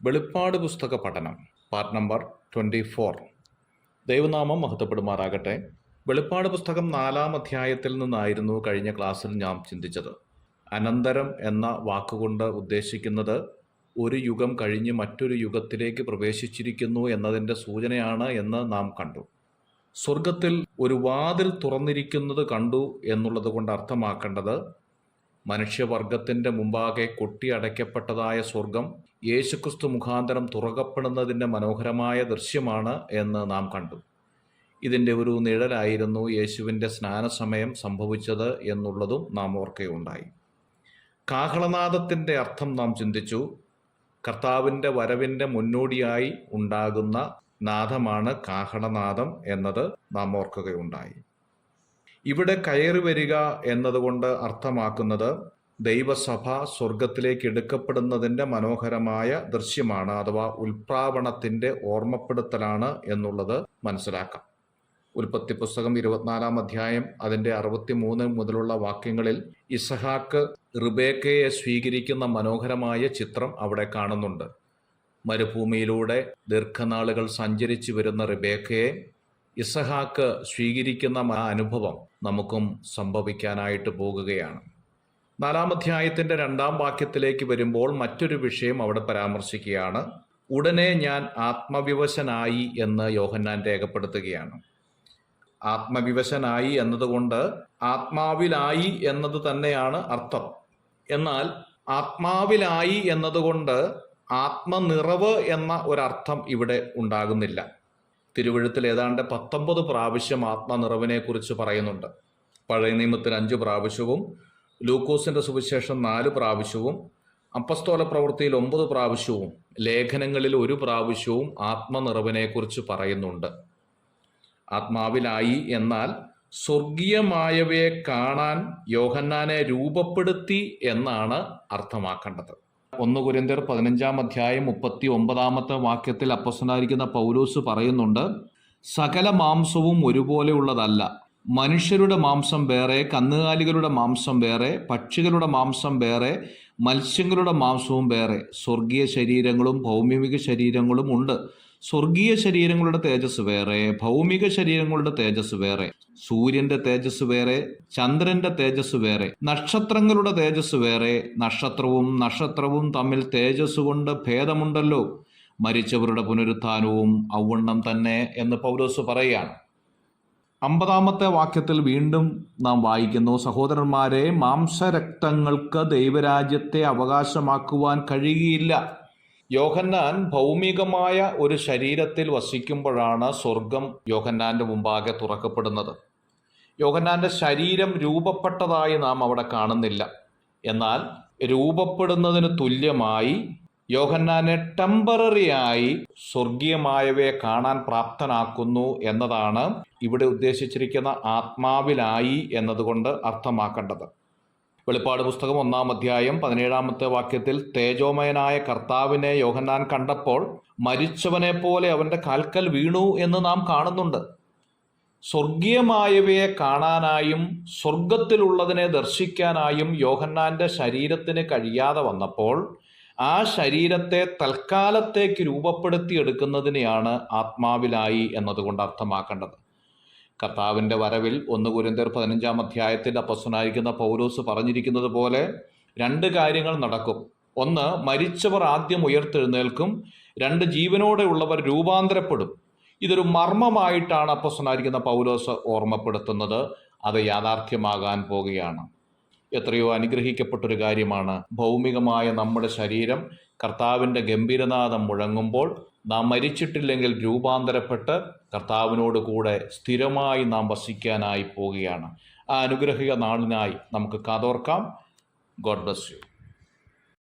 വെളിപ്പാട് പുസ്തക പഠനം പാർട്ട് നമ്പർ 24. ദൈവനാമം മഹത്വപ്പെടുമാറാകട്ടെ. വെളിപ്പാട് പുസ്തകം 4-ാം അധ്യായത്തിൽ നിന്നായിരുന്നു കഴിഞ്ഞ ക്ലാസ്സിൽ നാം ചിന്തിച്ചത്. അനന്തരം എന്ന വാക്കുകൊണ്ട് ഉദ്ദേശിക്കുന്നത് ഒരു യുഗം കഴിഞ്ഞ് മറ്റൊരു യുഗത്തിലേക്ക് പ്രവേശിച്ചിരിക്കുന്നു എന്നതിൻ്റെ സൂചനയാണ് എന്ന് നാം കണ്ടു. സ്വർഗത്തിൽ ഒരു വാതിൽ തുറന്നിരിക്കുന്നത് കണ്ടു എന്നുള്ളത് കൊണ്ട് അർത്ഥമാക്കേണ്ടത് മനുഷ്യവർഗത്തിൻ്റെ മുമ്പാകെ കൊട്ടിയടയ്ക്കപ്പെട്ടതായ സ്വർഗം യേശുക്രിസ്തു മുഖാന്തരം തുറക്കപ്പെടുന്നതിൻ്റെ മനോഹരമായ ദൃശ്യമാണ് എന്ന് നാം കണ്ടു. ഇതിൻ്റെ ഒരു നിഴലായിരുന്നു യേശുവിൻ്റെ സ്നാനസമയം സംഭവിച്ചത് എന്നുള്ളതും നാം ഓർക്കുകയുണ്ടായി. കാഹളനാദത്തിൻ്റെ അർത്ഥം നാം ചിന്തിച്ചു. കർത്താവിൻ്റെ വരവിൻ്റെ മുന്നോടിയായി ഉണ്ടാകുന്ന നാദമാണ് കാഹളനാദം എന്നത് നാം ഓർക്കുകയുണ്ടായി. ഇവിടെ കയറി വരിക എന്നതുകൊണ്ട് അർത്ഥമാക്കുന്നത് ദൈവസഭ സ്വർഗത്തിലേക്ക് എടുക്കപ്പെടുന്നതിൻ്റെ മനോഹരമായ ദൃശ്യമാണ്, അഥവാ ഉൽപ്രാവണത്തിൻ്റെ ഓർമ്മപ്പെടുത്തലാണ് എന്നുള്ളത് മനസ്സിലാക്കാം. ഉൽപ്പത്തി പുസ്തകം 24-ാം അധ്യായം അതിൻ്റെ 63 മുതലുള്ള വാക്യങ്ങളിൽ ഇസഹാക്ക് റിബേക്കയെ സ്വീകരിക്കുന്ന മനോഹരമായ ചിത്രം അവിടെ കാണുന്നുണ്ട്. മരുഭൂമിയിലൂടെ ദീർഘനാളുകൾ സഞ്ചരിച്ചു വരുന്ന റിബേക്കയെ ഇസഹാക്ക് സ്വീകരിക്കുന്ന അനുഭവം നമുക്കും സംഭവിക്കാനായിട്ട് പോകുകയാണ്. 4-ാം അധ്യായത്തിൻ്റെ 2-ാം വാക്യത്തിലേക്ക് വരുമ്പോൾ മറ്റൊരു വിഷയം അവിടെ പരാമർശിക്കുകയാണ്. ഉടനെ ഞാൻ ആത്മവിവശനായി എന്ന് യോഹന്നാൻ രേഖപ്പെടുത്തുകയാണ്. ആത്മവിവശനായി എന്നതുകൊണ്ട് ആത്മാവിലായി എന്നത് തന്നെയാണ് അർത്ഥം. എന്നാൽ ആത്മാവിലായി എന്നതുകൊണ്ട് ആത്മനിറവ് എന്ന ഒരർത്ഥം ഇവിടെ ഉണ്ടാകുന്നില്ല. തിരുവെഴുത്തിൽ ഏതാണ്ട് 19 പ്രാവശ്യം ആത്മനിറവിനെ കുറിച്ച് പറയുന്നുണ്ട്. പഴയ നിയമത്തിൽ 5 പ്രാവശ്യവും ലൂക്കോസിൻ്റെ സുവിശേഷം 4 പ്രാവശ്യവും അപ്പസ്തോല പ്രവൃത്തിയിൽ 9 പ്രാവശ്യവും ലേഖനങ്ങളിൽ 1 പ്രാവശ്യവും ആത്മനിറവിനെ കുറിച്ച് പറയുന്നുണ്ട്. ആത്മാവിലായി എന്നാൽ സ്വർഗീയമായവയെ കാണാൻ യോഹന്നാനെ രൂപപ്പെടുത്തി എന്നാണ് അർത്ഥമാക്കേണ്ടത്. 1 കൊരിന്ത്യർ 15-ാം അധ്യായം 39-ാമത്തെ വാക്യത്തിൽ അപ്പോസ്തലനായിരിക്കുന്ന പൗലോസ് പറയുന്നുണ്ട്, സകല മാംസവും ഒരുപോലെയുള്ളതല്ല. മനുഷ്യരുടെ മാംസം വേറെ, കന്നുകാലികളുടെ മാംസം വേറെ, പക്ഷികളുടെ മാംസം വേറെ, മത്സ്യങ്ങളുടെ മാംസവും വേറെ. സ്വർഗീയ ശരീരങ്ങളും ഭൗമിക ശരീരങ്ങളും ഉണ്ട്. സ്വർഗീയ ശരീരങ്ങളുടെ തേജസ് വേറെ, ഭൗമിക ശരീരങ്ങളുടെ തേജസ് വേറെ. സൂര്യന്റെ തേജസ് വേറെ, ചന്ദ്രന്റെ തേജസ് വേറെ, നക്ഷത്രങ്ങളുടെ തേജസ് വേറെ. നക്ഷത്രവും തമ്മിൽ തേജസ് കൊണ്ട് ഭേദമുണ്ടല്ലോ. മരിച്ചവരുടെ പുനരുത്ഥാനവും ഔവണ്ണം തന്നെ എന്ന് പൗലോസ് പറയുകയാണ്. 50-ാമത്തെ വാക്യത്തിൽ വീണ്ടും നാം വായിക്കുന്നു, സഹോദരന്മാരെ, മാംസരക്തങ്ങൾക്ക് ദൈവരാജ്യത്തെ അവകാശമാക്കുവാൻ കഴിയുകയില്ല. യോഹന്നാൻ ഭൗമികമായ ഒരു ശരീരത്തിൽ വസിക്കുമ്പോഴാണ് സ്വർഗം യോഹന്നാന്റെ മുമ്പാകെ തുറക്കപ്പെടുന്നത്. യോഹന്നാന്റെ ശരീരം രൂപപ്പെട്ടതായി നാം അവിടെ കാണുന്നില്ല. എന്നാൽ രൂപപ്പെടുന്നതിന് തുല്യമായി യോഹന്നാനെ ടെമ്പററിയായി സ്വർഗീയമായവയെ കാണാൻ പ്രാപ്തനാക്കുന്നു എന്നതാണ് ഇവിടെ ഉദ്ദേശിച്ചിരിക്കുന്ന ആത്മാവിലായി എന്നതുകൊണ്ട് അർത്ഥമാക്കേണ്ടത്. വെളിപ്പാട് പുസ്തകം 1-ാം അധ്യായം 17-ാമത്തെ വാക്യത്തിൽ തേജോമയനായ കർത്താവിനെ യോഹന്നാൻ കണ്ടപ്പോൾ മരിച്ചവനെ പോലെ അവൻ്റെ കാൽക്കൽ വീണു എന്ന് നാം കാണുന്നുണ്ട്. സ്വർഗീയമായവയെ കാണാനായും സ്വർഗത്തിലുള്ളതിനെ ദർശിക്കാനായും യോഹന്നാന്റെ ശരീരത്തിന് കഴിയാതെ വന്നപ്പോൾ ആ ശരീരത്തെ തൽക്കാലത്തേക്ക് രൂപപ്പെടുത്തിയെടുക്കുന്നതിനെയാണ് ആത്മാവിലായി എന്നതുകൊണ്ട് അർത്ഥമാക്കേണ്ടത്. കർത്താവിൻ്റെ വരവിൽ 1 കൊരിന്ത്യർ 15-ാം അധ്യായത്തിൽ അപ്പോസ്തലനായിരിക്കുന്ന പൗലോസ് പറഞ്ഞിരിക്കുന്നത് പോലെ 2 കാര്യങ്ങൾ നടക്കും. 1, മരിച്ചവർ ആദ്യം ഉയർത്തെഴുന്നേൽക്കും. 2, ജീവനോടെ ഉള്ളവർ രൂപാന്തരപ്പെടും. ഇതൊരു മർമ്മമായിട്ടാണ് അപ്പോസ്തലനായിരിക്കുന്ന പൗലോസ് ഓർമ്മപ്പെടുത്തുന്നത്. അത് യാഥാർത്ഥ്യമാകാൻ പോകുകയാണ്. എത്രയോ അനുഗ്രഹിക്കപ്പെട്ടൊരു കാര്യമാണ്. ഭൗമികമായ നമ്മുടെ ശരീരം കർത്താവിൻ്റെ ഗംഭീരനാദം മുഴങ്ങുമ്പോൾ നാം മരിച്ചിട്ടില്ലെങ്കിൽ രൂപാന്തരപ്പെട്ട് കർത്താവിനോട് കൂടെ സ്ഥിരമായി നാം വസിക്കാനായി പോവുകയാണ്. ആ അനുഗ്രഹിക നാളിനായി നമുക്ക് കാതോർക്കാം. God bless you.